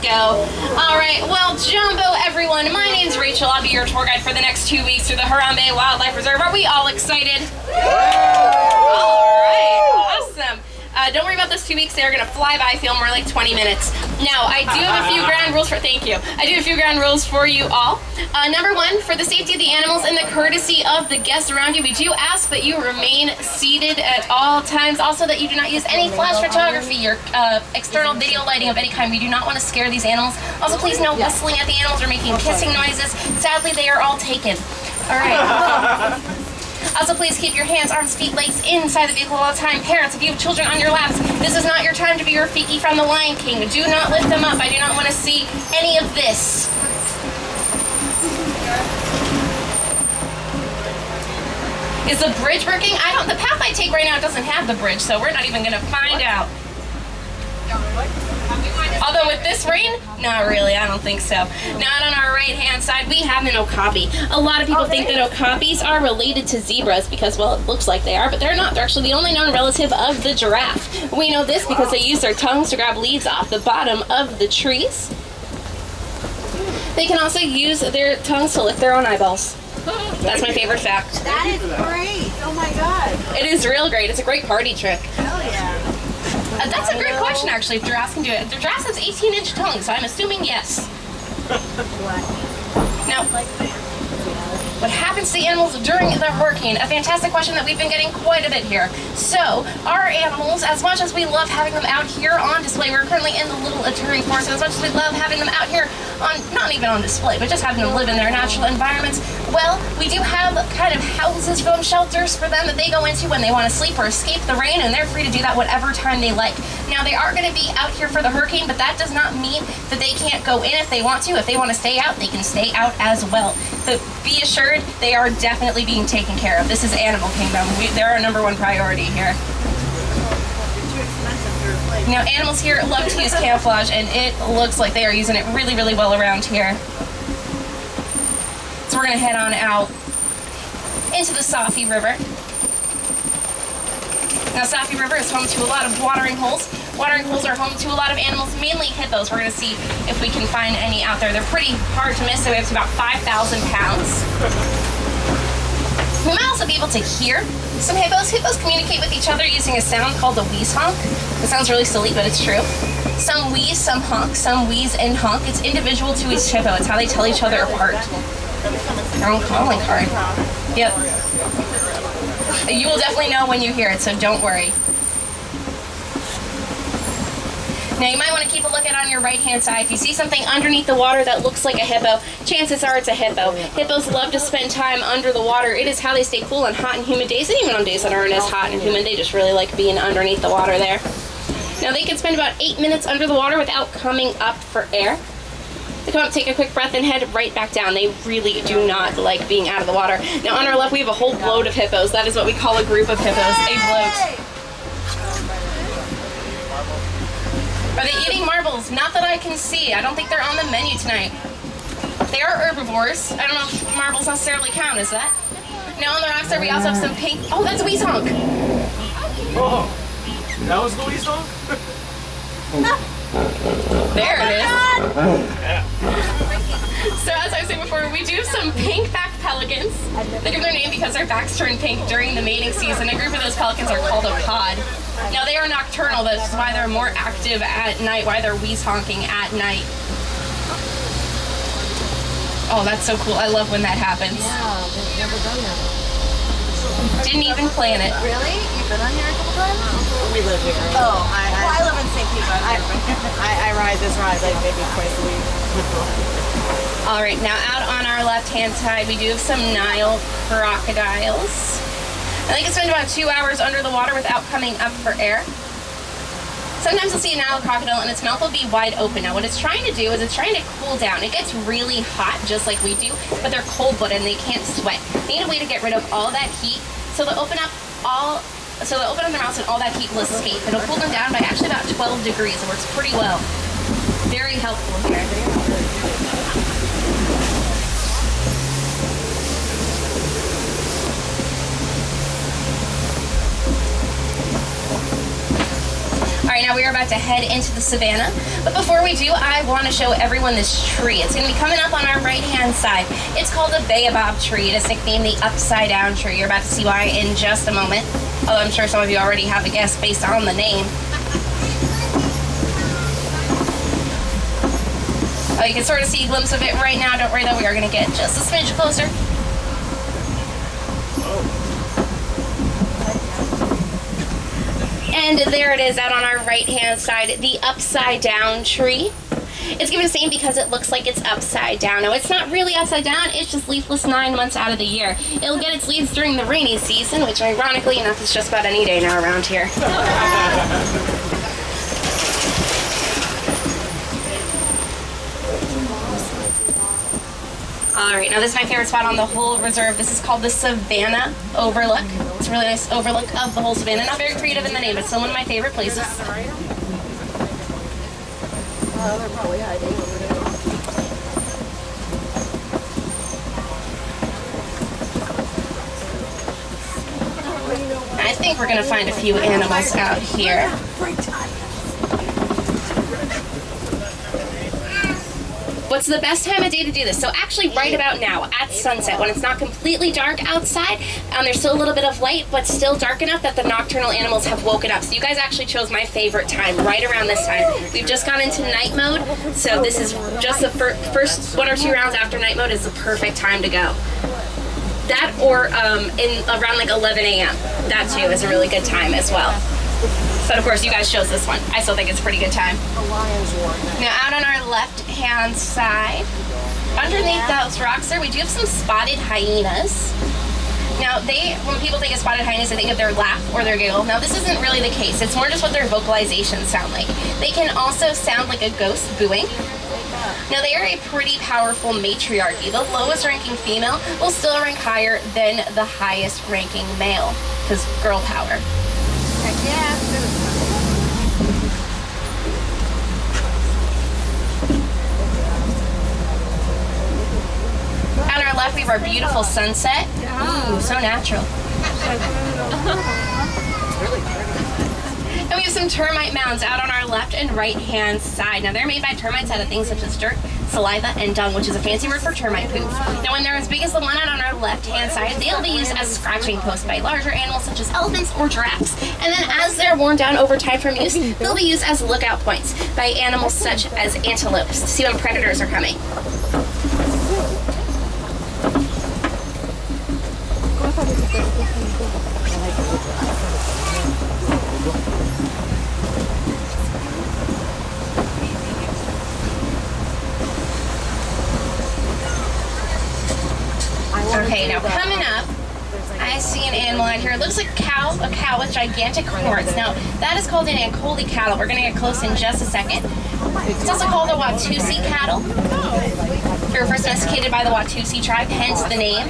go. All right, well, Jumbo, everyone, my name's Rachel. I'll be your tour guide for the next 2 weeks through the Harambe Wildlife Reserve. Are we all excited? All right, awesome. Don't worry about those 2 weeks. They're going to fly by, feel more like 20 minutes. Now, I do have a few ground rules for, thank you. I do have a few ground rules for you all. Number one, for the safety of the animals and the courtesy of the guests around you, we do ask that you remain seated at all times. Also, that you do not use any flash photography or external video lighting of any kind. We do not want to scare these animals. Also, please no whistling at the animals or making kissing noises. Sadly, they are all taken. All right. Also, please keep your hands, arms, feet, legs inside the vehicle all the time. Parents, if you have children on your laps, this is not your time to be Rafiki from the Lion King. Do not lift them up. I do not want to see any of this. Is the bridge working? The path I take right now doesn't have the bridge, so we're not even going to find out. Although with this rain, not really, I don't think so. Not on our right-hand side, we have an okapi. A lot of people think that okapis are related to zebras because, well, it looks like they are, but they're not. They're actually the only known relative of the giraffe. We know this because they use their tongues to grab leaves off the bottom of the trees. They can also use their tongues to lick their own eyeballs. That's my favorite fact. That is great. Oh my god. It is real great. It's a great party trick. Hell yeah. That's a great question, actually, if giraffes can do it. The giraffe has 18-inch tongues, so I'm assuming yes. Now, what happens to the animals during the hurricane? A fantastic question that we've been getting quite a bit here. So, our animals, as much as we love having them out here on display, we're currently in the Little Aturi Forest, and as much as we love having them out here on, not even on display, but just having them live in their natural environments, well, we do have kind of houses for them, shelters for them that they go into when they want to sleep or escape the rain, and they're free to do that whatever time they like. Now, they are going to be out here for the hurricane, but that does not mean that they can't go in if they want to. If they want to stay out, they can stay out as well. But be assured, they are definitely being taken care of. This is Animal Kingdom. They're our #1 priority here. Now, animals here love to use camouflage, and it looks like they are using it really, really well around here. So we're going to head on out into the Safi River. Now, Safi River is home to a lot of watering holes. Watering holes are home to a lot of animals, mainly hippos. We're going to see if we can find any out there. They're pretty hard to miss, so we have about 5,000 pounds. We might also be able to hear some hippos. Hippos communicate with each other using a sound called the wheeze honk. It sounds really silly, but it's true. Some wheeze, some honk, some wheeze and honk. It's individual to each hippo. It's how they tell each other apart. Their own calling card. Yep. You will definitely know when you hear it, so don't worry. Now, you might want to keep a look at on your right-hand side. If you see something underneath the water that looks like a hippo, chances are it's a hippo. Hippos love to spend time under the water. It is how they stay cool on hot and humid days, and even on days that aren't as hot and humid. They just really like being underneath the water there. Now, they can spend about 8 minutes under the water without coming up for air. They come up, take a quick breath, and head right back down. They really do not like being out of the water. Now, on our left, we have a whole bloat of hippos. That is what we call a group of hippos, a bloat. Are they eating marbles? Not that I can see. I don't think they're on the menu tonight. They are herbivores. I don't know if marbles necessarily count, is that? Now on the rocks there, we also have some pink... Oh, that's Wheeze Honk. Oh, that was the Wheeze Honk? There it is. So as I was saying before, we do have some pink-backed pelicans. They give their name because their backs turn pink during the mating season. A group of those pelicans are called a pod. Now, they are nocturnal. That's why they're more active at night, why they're wheeze honking at night. Oh, that's so cool. I love when that happens. Yeah, I've never done that. Didn't even plan it. Really? You've been on here a couple times? We live here. Oh, I live in St. Pete. I ride this ride like maybe twice a week. All right, now out on our left-hand side, we do have some Nile crocodiles. And they can spend about 2 hours under the water without coming up for air. Sometimes you'll see a Nile crocodile and its mouth will be wide open. Now what it's trying to do is it's trying to cool down. It gets really hot just like we do, but they're cold-blooded and they can't sweat. They need a way to get rid of all that heat, so they'll open up their mouths and all that heat will escape. It'll cool them down by actually about 12 degrees. It works pretty well. Very helpful here. All right, now we are about about to head into the savannah. But before we do, I want to show everyone this tree. It's going to be coming up on our right-hand side. It's called a baobab tree. It is nicknamed the upside down tree. You're about to see why in just a moment. Although I'm sure some of you already have a guess based on the name. Oh, you can sort of see a glimpse of it right now. Don't worry though, we are going to get just a smidge closer. And there it is out on our right-hand side, the upside down tree. It's given its name because it looks like it's upside down. Now, it's not really upside down, it's just leafless 9 months out of the year. It'll get its leaves during the rainy season, which ironically enough is just about any day now around here. Alright, now this is my favorite spot on the whole reserve. This is called the Savannah Overlook. It's a really nice overlook of the whole savannah. Not very creative in the name, but still one of my favorite places. I think we're going to find a few animals out here. What's the best time of day to do this? So actually right about now, at sunset, when it's not completely dark outside, there's still a little bit of light, but still dark enough that the nocturnal animals have woken up. So you guys actually chose my favorite time, right around this time. We've just gone into night mode, so this is just the first 1 or 2 rounds after night mode is the perfect time to go. That or in around like 11 a.m. That too is a really good time as well. But of course, you guys chose this one. I still think it's a pretty good time. Now, out on our left-hand side, underneath those rocks there, we do have some spotted hyenas. Now, when people think of spotted hyenas, they think of their laugh or their giggle. Now, this isn't really the case. It's more just what their vocalizations sound like. They can also sound like a ghost booing. Now, they are a pretty powerful matriarchy. The lowest ranking female will still rank higher than the highest ranking male, because girl power. On our left, we have our beautiful sunset. Ooh, so natural. And we have some termite mounds out on our left and right-hand side. Now, they're made by termites out of things such as dirt, saliva, and dung, which is a fancy word for termite poop. Now, when they're as big as the one out on our left-hand side, they'll be used as scratching posts by larger animals such as elephants or giraffes. And then as they're worn down over time from use, they'll be used as lookout points by animals such as antelopes to see when predators are coming. Okay, now coming up, I see an animal out here. It looks like a cow with gigantic horns. Now, that is called an Ankoli cattle. We're going to get close in just a second. It's also called a Watusi cattle. They were first domesticated by the Watusi tribe, hence the name.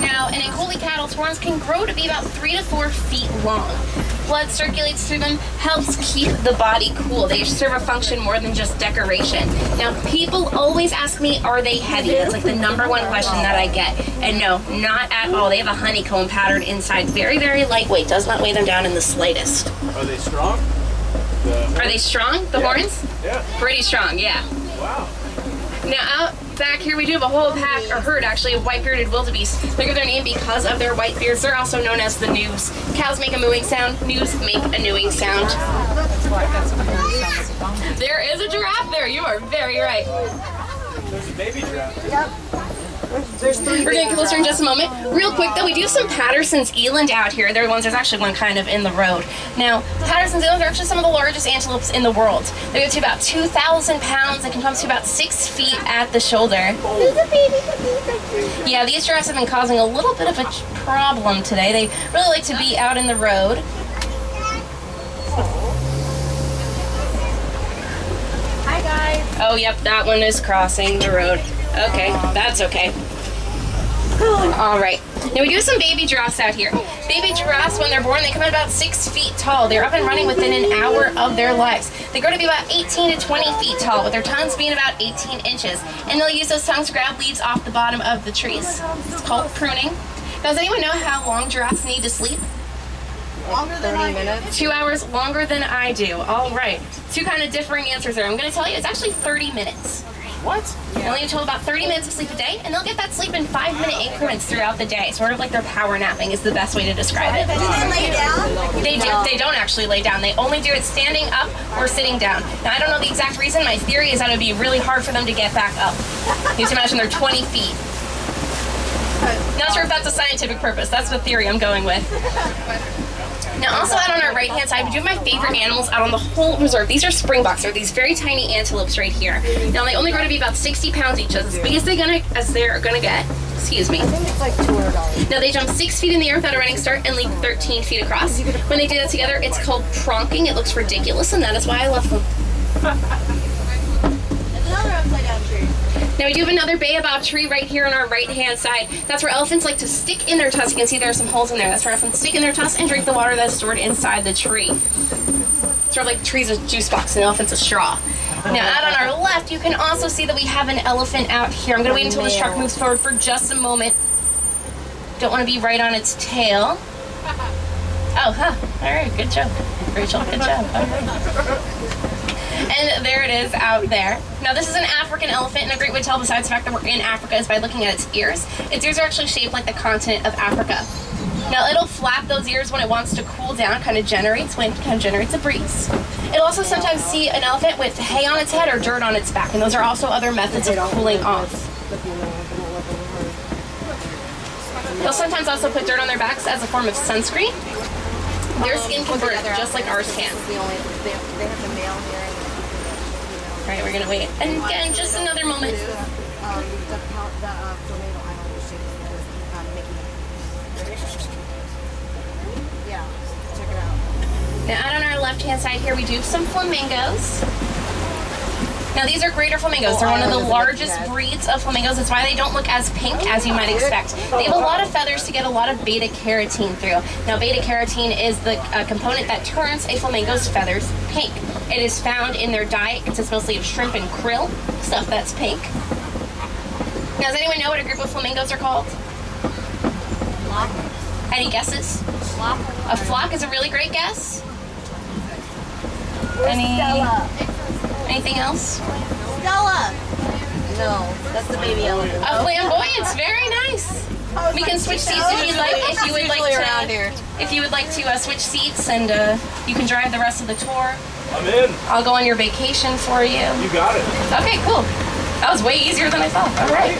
Now, an Ankoli cattle's horns can grow to be about 3 to 4 feet long. Blood circulates through them, helps keep the body cool. They serve a function more than just decoration. Now, people always ask me, are they heavy? That's like the #1 question that I get. And no, not at all. They have a honeycomb pattern inside. Very, very lightweight. Does not weigh them down in the slightest. Are they strong? Are they strong, the horns? Yeah. Pretty strong, yeah. Wow. Now, out back here, we do have a whole pack, or herd actually, of white-bearded wildebeest. They get their name because of their white beards. They're also known as the news. Cows make a mooing sound. News make a newing sound. There is a giraffe there. You are very right. There's a baby giraffe. Yep. There's 3. We're going to get closer in just a moment. Real quick, though, we do have some Patterson's eland out here. They're the ones, there's actually one kind of in the road. Now, Patterson's eland are actually some of the largest antelopes in the world. They go to about 2,000 pounds. They can come to about 6 feet at the shoulder. Yeah, these giraffes have been causing a little bit of a problem today. They really like to be out in the road. Hi, guys. Oh, yep, that one is crossing the road. Okay, that's okay. All right. Now we do have some baby giraffes out here. Baby giraffes, when they're born, they come at about 6 feet tall. They're up and running within an hour of their lives. They grow to be about 18 to 20 feet tall, with their tongues being about 18 inches. And they'll use those tongues to grab leaves off the bottom of the trees. It's called pruning. Now, does anyone know how long giraffes need to sleep? Longer than 30 minutes. 2 hours longer than I do. All right. Two kind of differing answers there. I'm going to tell you, it's actually 30 minutes. What? They only told about 30 minutes of sleep a day, and they'll get that sleep in 5-minute increments throughout the day. Sort of like their power napping is the best way to describe it. Do they lay down? They do. They don't actually lay down. They only do it standing up or sitting down. Now, I don't know the exact reason. My theory is that it would be really hard for them to get back up. You just imagine they're 20 feet. Not sure if that's a scientific purpose. That's the theory I'm going with. Now, also out on our right-hand side, we do have my favorite animals out on the whole reserve. These are springboks. They're these very tiny antelopes right here. Now, they only grow to be about 60 pounds each, as big as they're gonna get. Excuse me. I think it's like $200. Now, they jump 6 feet in the air without a running start and leap 13 feet across. When they do that together, it's called pronking. It looks ridiculous, and that is why I love them. There's another upside down tree. Now we do have another baobab tree right here on our right-hand side. That's where elephants like to stick in their tusks. You can see there are some holes in there. That's where elephants stick in their tusks and drink the water that's stored inside the tree. Sort of like the tree's a juice box and the elephant's a straw. Now out on our left, you can also see that we have an elephant out here. I'm gonna wait until this truck moves forward for just a moment. Don't wanna be right on its tail. Oh, huh, all right, good job, Rachel, good job, all right. And there it is out there. Now this is an African elephant, and a great way to tell besides the fact that we're in Africa is by looking at its ears. Its ears are actually shaped like the continent of Africa. Now it'll flap those ears when it wants to cool down, kind of generates wind, kind of generates a breeze. It'll also sometimes see an elephant with hay on its head or dirt on its back, and those are also other methods of cooling off. They'll sometimes also put dirt on their backs as a form of sunscreen. Their skin can burn just like ours can. They have the male here. All right, we're gonna wait. And again, just another moment. Yeah, check it out. Now out on our left-hand side here, we do have some flamingos. Now these are greater flamingos. They're one of the largest breeds of flamingos. That's why they don't look as pink as you might expect. They have a lot of feathers to get a lot of beta carotene through. Now beta carotene is the component that turns a flamingo's feathers pink. It is found in their diet. It consists mostly of shrimp and krill, stuff that's pink. Now does anyone know what a group of flamingos are called? Flock. Any guesses? Flock. A flock is a really great guess. Where's Stella? Anything else? Stella! No, that's the baby elephant. A flamboyance, very nice. We can switch seats if you'd like. If you would like to switch seats, and you can drive the rest of the tour. I'm in. I'll go on your vacation for you. You got it. Okay, cool. That was way easier than I thought. All right.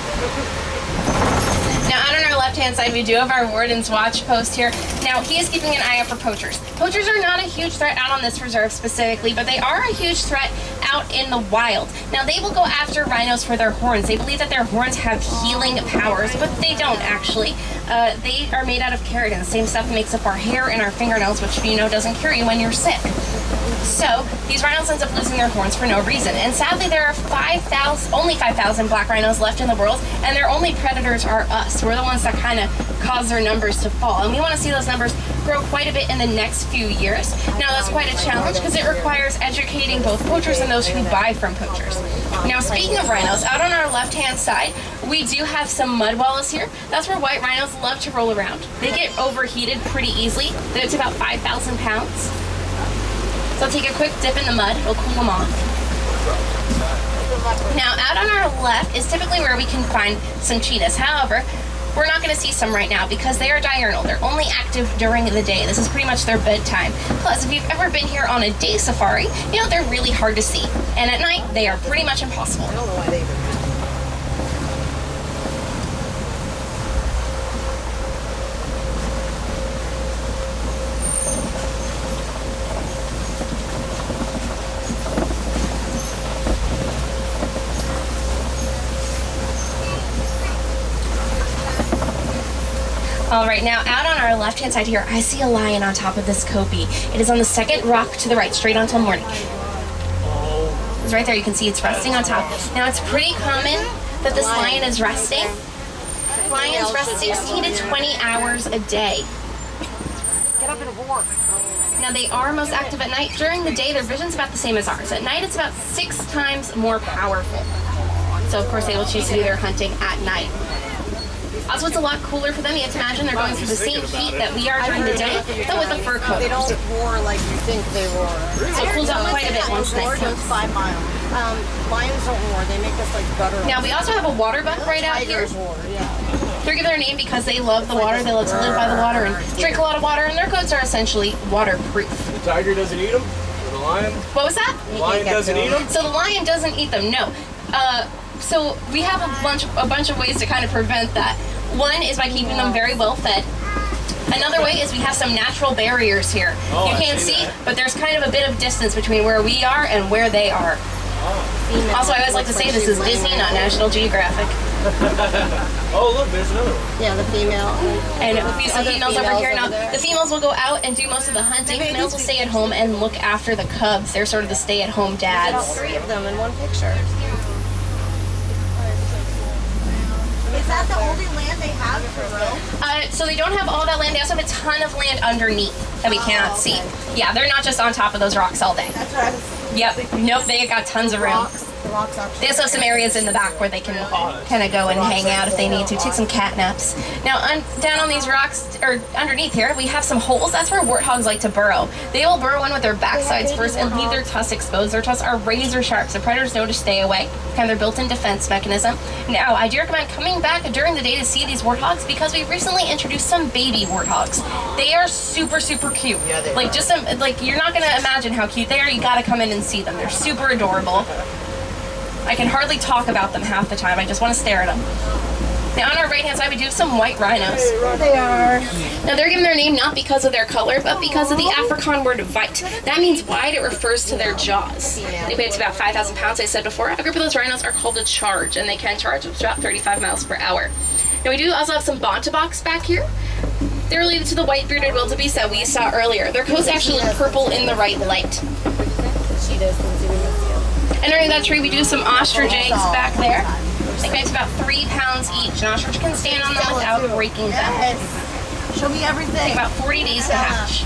Now, out on our left-hand side, we do have our warden's watch post here. Now, he is keeping an eye out for poachers. Poachers are not a huge threat out on this reserve specifically, but they are a huge threat out in the wild. Now, they will go after rhinos for their horns. They believe that their horns have healing powers, but they don't actually. They are made out of keratin, the same stuff that makes up our hair and our fingernails, which you know doesn't cure you when you're sick. So these rhinos end up losing their horns for no reason. And sadly, there are only 5,000 black rhinos left in the world, and their only predators are us. We're the ones that kind of cause their numbers to fall. And we want to see those numbers grow quite a bit in the next few years. Now, that's quite a challenge because it requires educating both poachers and those who buy from poachers. Now, speaking of rhinos, out on our left-hand side, we do have some mud wallows here. That's where white rhinos love to roll around. They get overheated pretty easily. They're up to about 5,000 pounds. So take a quick dip in the mud, it'll cool them off. Now, out on our left is typically where we can find some cheetahs. However, we're not going to see some right now because they are diurnal. They're only active during the day. This is pretty much their bedtime. Plus, if you've ever been here on a day safari, you know they're really hard to see. And at night, they are pretty much impossible. I don't know why they even. All right, now out on our left-hand side here, I see a lion on top of this kopie. It is on the second rock to the right, straight on till morning. It's right there, you can see it's resting on top. Now, it's pretty common that this lion is resting. Lions rest 16 to 20 hours a day. Get up and work. Now, they are most active at night. During the day, their vision's about the same as ours. At night, it's about 6 times more powerful. So, of course, they will choose to do their hunting at night. Also, it's a lot cooler for them. You have to imagine they're going through the same heat that we are during the day, but with a fur coat. They don't roar like you think they roar. So it cools out quite a bit once night Roar comes. 5 miles. Lions don't roar. They make us like gutter. Now, we also have a water buck right out here. Tigers roar. Yeah. They're given their name because they love the water. They love to live by the water and drink a lot of water, and their coats are essentially waterproof. The tiger doesn't eat them? Or the lion? What was that? The lion doesn't eat them? So the lion doesn't eat them, no. So we have a bunch of ways to kind of prevent that. One is by keeping them very well fed. Another way is we have some natural barriers here. Oh, You I can't see see, that. but there's kind of a bit of distance between where we are and where they are. Also, I always like to say this is Disney, not National Geographic. Oh, look, there's another one. Yeah, the female. And we see Other females over females here. over Now, there. the females will go out and do most of the hunting. The males will stay at home and look after the cubs. They're sort of the stay-at-home Get all dads. 3 of them in one picture. Is that the only land they have for real? So they don't have all that land. They also have a ton of land underneath that we cannot see. Yeah, they're not just on top of those rocks all day. That's what I was. Yep. Nope, they got tons of room. The rocks actually. They also have some areas in the back where they can kind of go and hang out if they need to, take some cat naps. Now, down on these rocks, or underneath here, we have some holes. That's where warthogs like to burrow. They will burrow in with their backsides first and leave their tusks exposed. Their tusks are razor sharp, so predators know to stay away. Kind of their built-in defense mechanism. Now, I do recommend coming back during the day to see these warthogs because we recently introduced some baby warthogs. They are super, super cute. Yeah, they like, just some, like, you're not gonna imagine how cute they are. You gotta come in and see them. They're super adorable. I can hardly talk about them half the time. I just want to stare at them. Now on our right hand side we do have some white rhinos. They are. Now they're given their name not because of their color, but because of the Afrikaans word vite. That means wide. It refers to their jaws. They weigh up to about 5,000 pounds, I said before. A group of those rhinos are called a charge, and they can charge up to about 35 miles per hour. Now we do also have some bontaboks back here. They're related to the white-bearded wildebeest that we saw earlier. Their coats actually look purple in the right light. She does. And underneath that tree, we do some ostrich eggs back there. They weigh about 3 pounds each. An ostrich can stand on them without breaking them. Yes. Show me Take everything. about 40 days to hatch. She's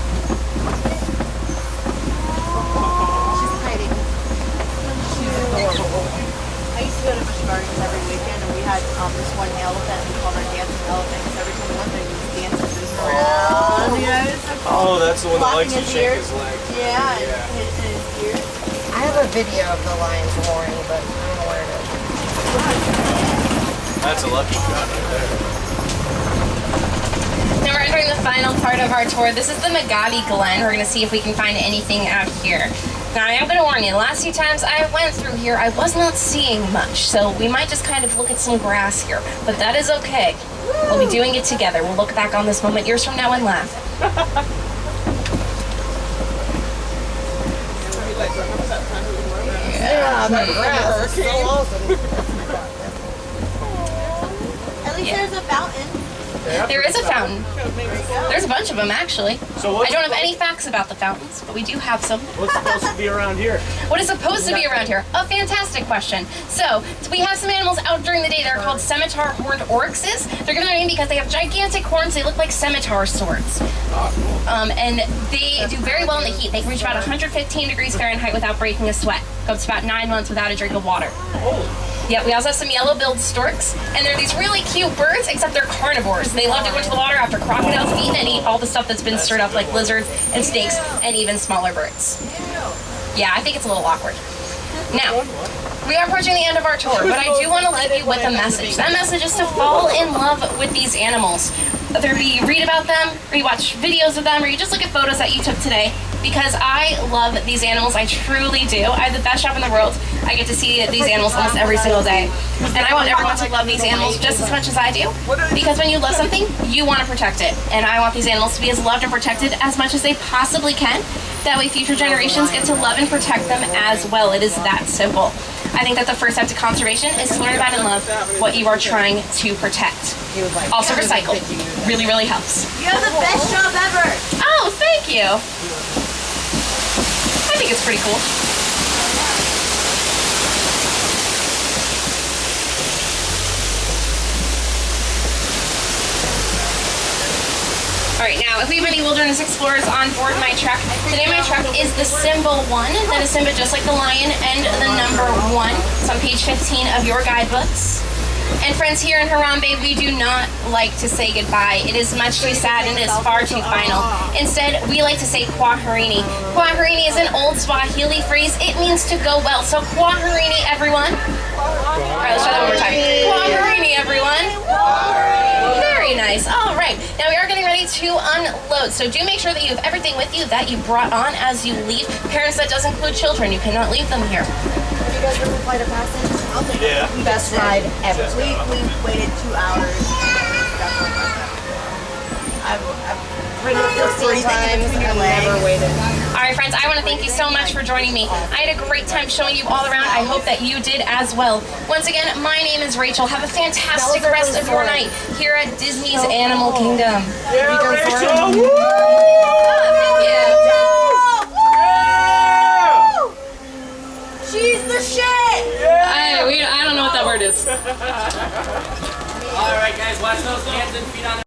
hiding. She's adorable. I used to go to fish gardens every weekend, and we had this one elephant. We called her dancing elephant because every time we went there, he was dancing through the around. You know, it's so Oh, cool. that's the one that likes to Flopping his shake ears. his leg. Yeah, and his ears. I have a video of the lions roaring, but I don't know where it is. That's a lucky shot right there. Now we're entering the final part of our tour. This is the Magabi Glen. We're going to see if we can find anything out here. Now I am going to warn you, the last few times I went through here, I was not seeing much. So we might just kind of look at some grass here. But that is okay. We'll be doing it together. We'll look back on this moment years from now and laugh. Yeah, that grass is so awesome. At least there's a fountain. There is a fountain. There's a bunch of them, actually. So what's I don't have any facts about the fountains, but we do have some. What's supposed to be around here? What is supposed to be around here? A fantastic question. So, we have some animals out during the day. They're called scimitar horned oryxes. They're given their name because they have gigantic horns. They look like scimitar swords. And they do very well in the heat. They can reach about 115 degrees Fahrenheit without breaking a sweat. Go up to about 9 months without a drink of water. Yeah, we also have some yellow-billed storks, and they're these really cute birds, except they're carnivores. They love to go into the water after crocodiles eat and eat all the stuff that's been stirred up, like lizards and snakes and even smaller birds. Yeah, I think it's a little awkward. Now, we are approaching the end of our tour, but I do want to leave you with a message. That message is to fall in love with these animals. Whether you read about them, or you watch videos of them, or you just look at photos that you took today, because I love these animals, I truly do. I have the best job in the world. I get to see these animals almost every single day. And I want everyone to love these animals just as much as I do, because when you love something, you want to protect it. And I want these animals to be as loved and protected as much as they possibly can. That way future generations get to love and protect them as well. It is that simple. I think that the first step to conservation is to learn about and love what you are trying to protect. Also recycle. Really, really helps. You have the best job ever. Oh, thank you. I think it's pretty cool. Alright, now if we have any wilderness explorers on board my truck, today my truck is the symbol 1. That is symbol just like the lion and the number 1. It's on page 15 of your guidebooks. And friends, here in Harambe, we do not like to say goodbye. It is much too sad and it is far too final. Instead, we like to say kwaherini. Kwaherini is an old Swahili phrase. It means to go well. So kwaherini, everyone. All right, let's try that one more time. Kwaherini, everyone. Very nice. All right. Now we are getting ready to unload. So do make sure that you have everything with you that you brought on as you leave. Parents, that does include children. You cannot leave them here. Have you guys ever flight of passage? I'll take Yeah. it. Best ride ever. We waited 2 hours. I've ridden it 16 times. I've never waited. All right, friends, I want to thank you so much for joining me. I had a great time showing you all around. I hope that you did as well. Once again, my name is Rachel. Have a fantastic rest of your night here at Disney's Animal Kingdom. Yeah, Rachel! Woo! Thank you. She's the shit! I don't know what that word is. All right, guys, watch those hands and feet on